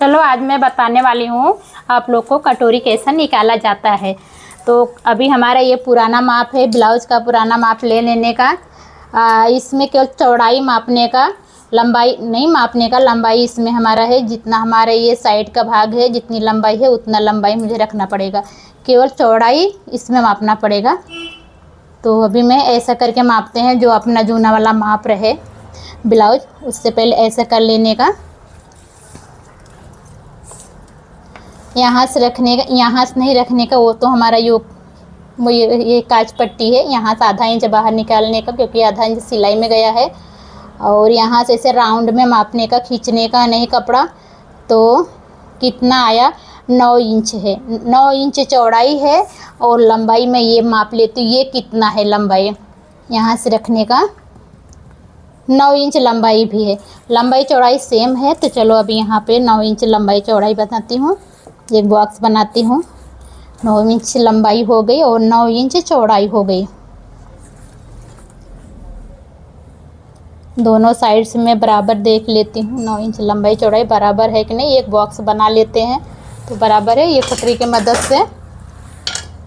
चलो आज मैं बताने वाली हूँ आप लोग को कटोरी कैसा निकाला जाता है। तो अभी हमारा ये पुराना माप है, ब्लाउज का पुराना माप ले लेने का। इसमें केवल चौड़ाई मापने का, लंबाई नहीं मापने का। लंबाई इसमें हमारा है, जितना हमारा ये साइड का भाग है जितनी लंबाई है उतना लंबाई मुझे रखना पड़ेगा। केवल चौड़ाई इसमें मापना पड़ेगा। तो अभी मैं ऐसा करके मापते हैं, जो अपना जूना वाला माप रहे ब्लाउज, उससे पहले ऐसा कर लेने का। यहाँ से रखने का, यहाँ से नहीं रखने का, वो तो हमारा ये काज पट्टी है। यहाँ से आधा इंच बाहर निकालने का, क्योंकि आधा इंच सिलाई में गया है। और यहाँ से ऐसे राउंड में मापने का, खींचने का नहीं कपड़ा। तो कितना आया, 9 इंच है। 9 इंच चौड़ाई है और लंबाई में ये माप लेती हूँ। ये कितना है लंबाई, यहाँ से रखने का 9 इंच लंबाई भी है। लंबाई चौड़ाई सेम है। तो चलो अभी यहाँ पे 9 इंच लंबाई चौड़ाई बताती हूँ। एक बॉक्स बनाती हूँ। 9 इंच लंबाई हो गई और 9 इंच चौड़ाई हो गई। दोनों साइड से मैं बराबर देख लेती हूँ 9 इंच लंबाई चौड़ाई बराबर है कि नहीं। एक बॉक्स बना लेते हैं तो बराबर है। ये कटरी की मदद से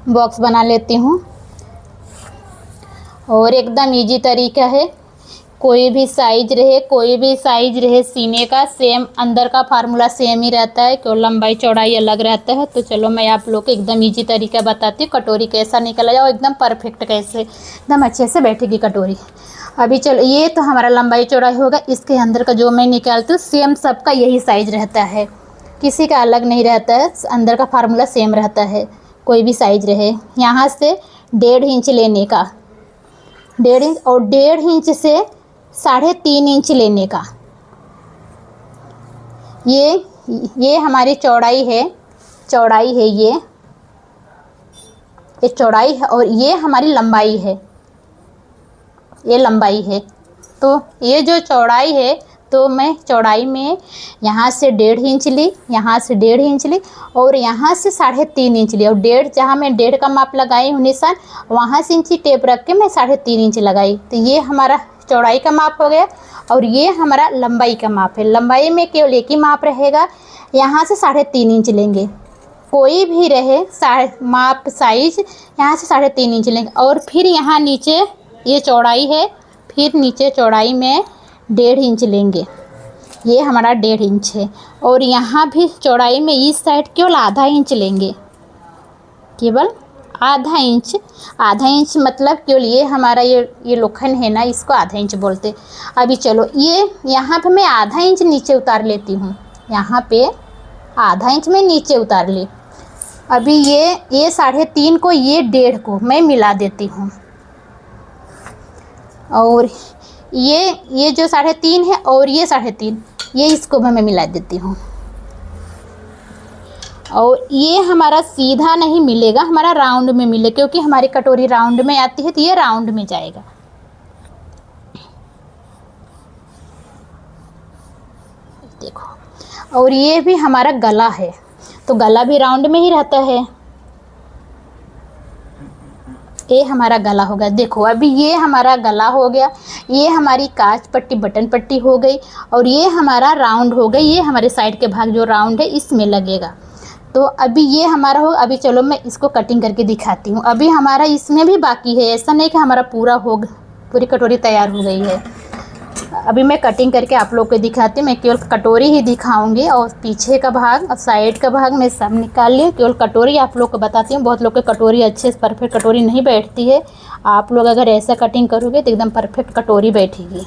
बॉक्स बना लेती हूँ। और एकदम इजी तरीका है, कोई भी साइज रहे सीने का, सेम अंदर का फार्मूला सेम ही रहता है, क्यों लंबाई चौड़ाई अलग रहता है। तो चलो मैं आप लोग को एकदम इजी तरीका बताती हूँ, कटोरी कैसा निकला जाए, एकदम परफेक्ट कैसे एकदम अच्छे से बैठेगी कटोरी। अभी चलो, ये तो हमारा लंबाई चौड़ाई होगा। इसके अंदर का जो मैं निकालती हूँ सेम सबका यही साइज रहता है, किसी का अलग नहीं रहता है। अंदर का फार्मूला सेम रहता है, कोई भी साइज रहे। यहाँ से 1.5 इंच लेने का, 1.5 इंच, और 1.5 इंच से 3.5 इंच लेने का। ये हमारी चौड़ाई है, ये चौड़ाई है और ये हमारी लंबाई है, ये लंबाई है। तो ये जो चौड़ाई है, तो मैं चौड़ाई में यहाँ से 1.5 इंच ली, यहाँ से 1.5 इंच ली और यहाँ से 3.5 इंच ली। और 1.5, जहाँ मैं 1.5 का माप लगाई हूँ निशान, वहाँ से इंची टेप रख के मैं 3.5 इंच लगाई। तो ये हमारा चौड़ाई का माप हो गया और ये हमारा लंबाई का माप है। लंबाई में केवल एक ही माप रहेगा, यहाँ से 3.5 इंच लेंगे। कोई भी रहे माप साइज, यहाँ से 3.5 इंच लेंगे। और फिर यहाँ नीचे ये चौड़ाई है, फिर नीचे चौड़ाई में 1.5 इंच लेंगे। ये हमारा 1.5 इंच है। और यहाँ भी चौड़ाई में इस साइड केवल आधा इंच लेंगे, केवल आधा इंच। आधा इंच मतलब केवल ये हमारा ये लोखंड है ना, इसको आधा इंच बोलते। अभी चलो, ये यहाँ पे मैं आधा इंच नीचे उतार लेती हूँ। यहाँ पे आधा इंच में नीचे उतार ली। अभी ये 3.5 को, ये 1.5 को मैं मिला देती हूँ। और ये जो 3.5 है और ये 3.5, ये इसको मैं मिला देती हूँ। और ये हमारा सीधा नहीं मिलेगा, हमारा राउंड में मिले, क्योंकि हमारी कटोरी राउंड में आती है, तो ये राउंड में जाएगा। देखो, और ये भी हमारा गला है, तो गला भी राउंड में ही रहता है। ये हमारा गला हो गया। देखो, अभी ये हमारा गला हो गया, ये हमारी काज पट्टी बटन पट्टी हो गई और ये हमारा राउंड हो गई। ये हमारे साइड के भाग जो राउंड है इसमें लगेगा। तो अभी ये हमारा हो। अभी चलो मैं इसको कटिंग करके दिखाती हूँ। अभी हमारा इसमें भी बाकी है, ऐसा नहीं कि हमारा पूरी कटोरी तैयार हो गई है। अभी मैं कटिंग करके आप लोग को दिखाती हूँ। मैं केवल कटोरी ही दिखाऊंगी और पीछे का भाग और साइड का भाग मैं सब निकाल ली। केवल कटोरी आप लोग को बताती हूँ। बहुत लोग की कटोरी अच्छे से परफेक्ट कटोरी नहीं बैठती है। आप लोग अगर ऐसा कटिंग करोगे तो एकदम परफेक्ट कटोरी बैठेगी।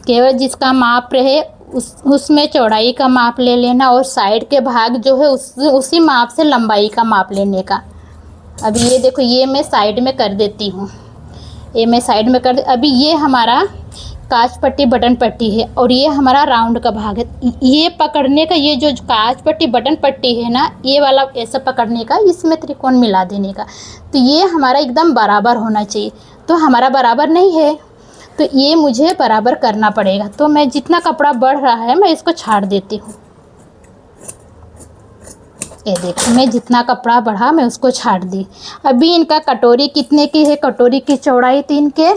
केवल जिसका माप रहे उसमें चौड़ाई का माप ले लेना और साइड के भाग जो है उसी माप से लंबाई का माप लेने का। अभी ये देखो, ये मैं साइड में कर देती हूँ। ये मैं साइड में कर। अभी ये हमारा काज पट्टी बटन पट्टी है और ये हमारा राउंड का भाग है। ये पकड़ने का, ये जो काज पट्टी बटन पट्टी है ना, ये वाला ऐसा पकड़ने का, इसमें त्रिकोण मिला देने का। तो ये हमारा एकदम बराबर होना चाहिए। तो हमारा बराबर नहीं है, तो ये मुझे बराबर करना पड़ेगा। तो मैं जितना कपड़ा बढ़ रहा है मैं इसको छाड़ देती हूँ। ये देखो, मैं जितना कपड़ा बढ़ा मैं उसको छाड़ दी। अभी इनका कटोरी कितने की है, कटोरी की चौड़ाई 3 के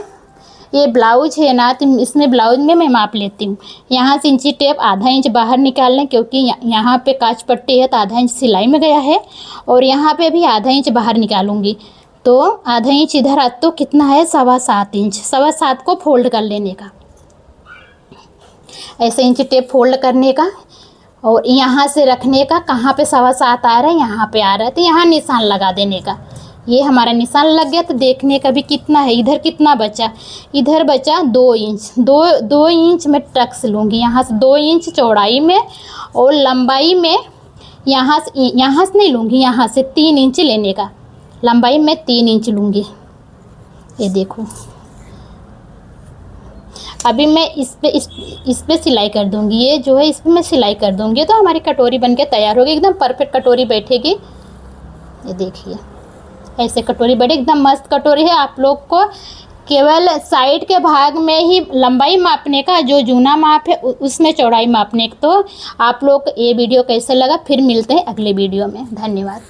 ये ब्लाउज है ना, तो इसमें ब्लाउज में मैं माप लेती हूँ। यहाँ से इंची टेप आधा इंच बाहर निकाल लें, क्योंकि यहाँ पे काज पट्टी है तो आधा इंच सिलाई में गया है, और यहाँ पे भी आधा इंच बाहर निकालूंगी। तो आधा इंच इधर आ तो कितना है, 7.25 इंच। 7.25 को फोल्ड कर लेने का, ऐसे इंची टेप फोल्ड करने का, और यहाँ से रखने का। कहाँ पे 7.25 आ रहा है, यहाँ पे आ रहा है, तो यहाँ निशान लगा देने का। ये हमारा निशान लग गया। तो देखने का भी कितना है, इधर कितना बचा, इधर बचा 2 इंच। 2 इंच मैं टक्स लूँगी यहाँ से, 2 इंच चौड़ाई में, और लंबाई में यहाँ से नहीं लूँगी, यहाँ से 3 इंच लेने का। लंबाई में 3 इंच लूँगी। ये देखो, अभी मैं इस पे सिलाई कर दूँगी। ये जो है इस पे मैं सिलाई कर दूँगी, तो हमारी कटोरी बनके तैयार होगी। एकदम परफेक्ट कटोरी बैठेगी। ये देखिए, ऐसे कटोरी बैठे, एकदम मस्त कटोरी है। आप लोग को केवल साइड के भाग में ही लंबाई मापने का, जो जूना माप है उसमें चौड़ाई मापने का। तो आप लोग को ये वीडियो कैसे लगा, फिर मिलते हैं अगले वीडियो में। धन्यवाद।